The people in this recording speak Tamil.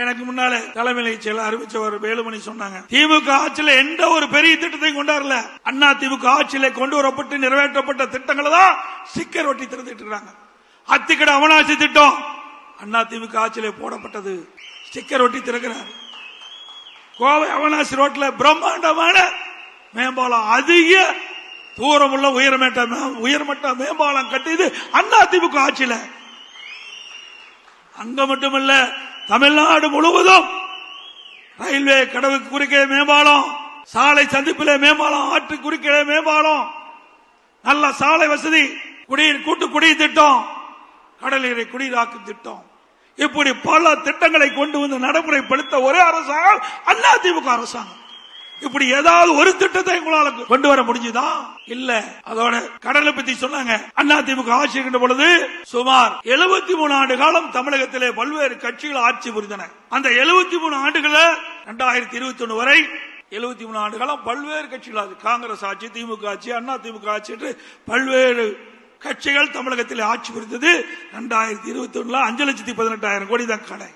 எனக்கு முன்னாலே தலைமையை செயலர் அறிவிச்சவர் வேலுமணி சொன்னாங்க, திமுக ஆட்சியில் எந்த ஒரு பெரிய திட்டத்தையும் கொண்டாடல. அண்ணா திமுக ஆட்சியில கொண்டு வரப்பட்டு நிறைவேற்றப்பட்ட திட்டங்களை தான் ஸ்டிக்கர் ஒட்டி திறந்துட்டு இருக்காங்க. அத்திக்கடை அவனாசி திட்டம் அண்ணா திமுக ஆட்சியில போடப்பட்டது, ஸ்டிக்கர் ஒட்டி திறக்கிறார். கோவை அவனாசி ரோட்ல பிரம்மாண்டமான மேம்பாலம், அதிக தூரம் உள்ள உயர்மட்ட மேம்பாலம் கட்டியது அண்ணா திமுக ஆட்சியில. அங்க மட்டுமல்ல, தமிழ்நாடு முழுவதும் ரயில்வே கடவுக்கு குறுக்கே மேம்பாலம், சாலை சந்திப்பிலே மேம்பாலம், ஆற்று குறுக்கே மேம்பாலம், நல்ல சாலை வசதி, கூட்டு குடிநீர் திட்டம், கடலீரை குடிநீராக்கும் திட்டம், இப்படி பல திட்டங்களை கொண்டு வந்து நடைமுறைப்படுத்த ஒரே அரசாங்கம் அண்ணா திமுக அரசாங்கம். இப்படி ஏதாவது ஒரு திட்டத்தை உங்களால கொண்டு வர முடிஞ்சுதா? இல்ல. அதோட கடலை பத்தி சொன்னாங்க. அண்ணா திமுக ஆட்சி இருக்கின்ற பொழுது சுமார் 73 ஆண்டு காலம் தமிழகத்திலே பல்வேறு கட்சிகள் ஆட்சி புரிந்தன. அந்த 73 ஆண்டுகள 2021 வரை 73 ஆண்டு காலம் பல்வேறு கட்சிகள், காங்கிரஸ் ஆட்சி, திமுக ஆட்சி, அண்ணா திமுக ஆட்சி என்று பல்வேறு கட்சிகள் தமிழகத்தில் ஆட்சி புரிந்தது. 2021 5,18,000 கோடி தான் கடை.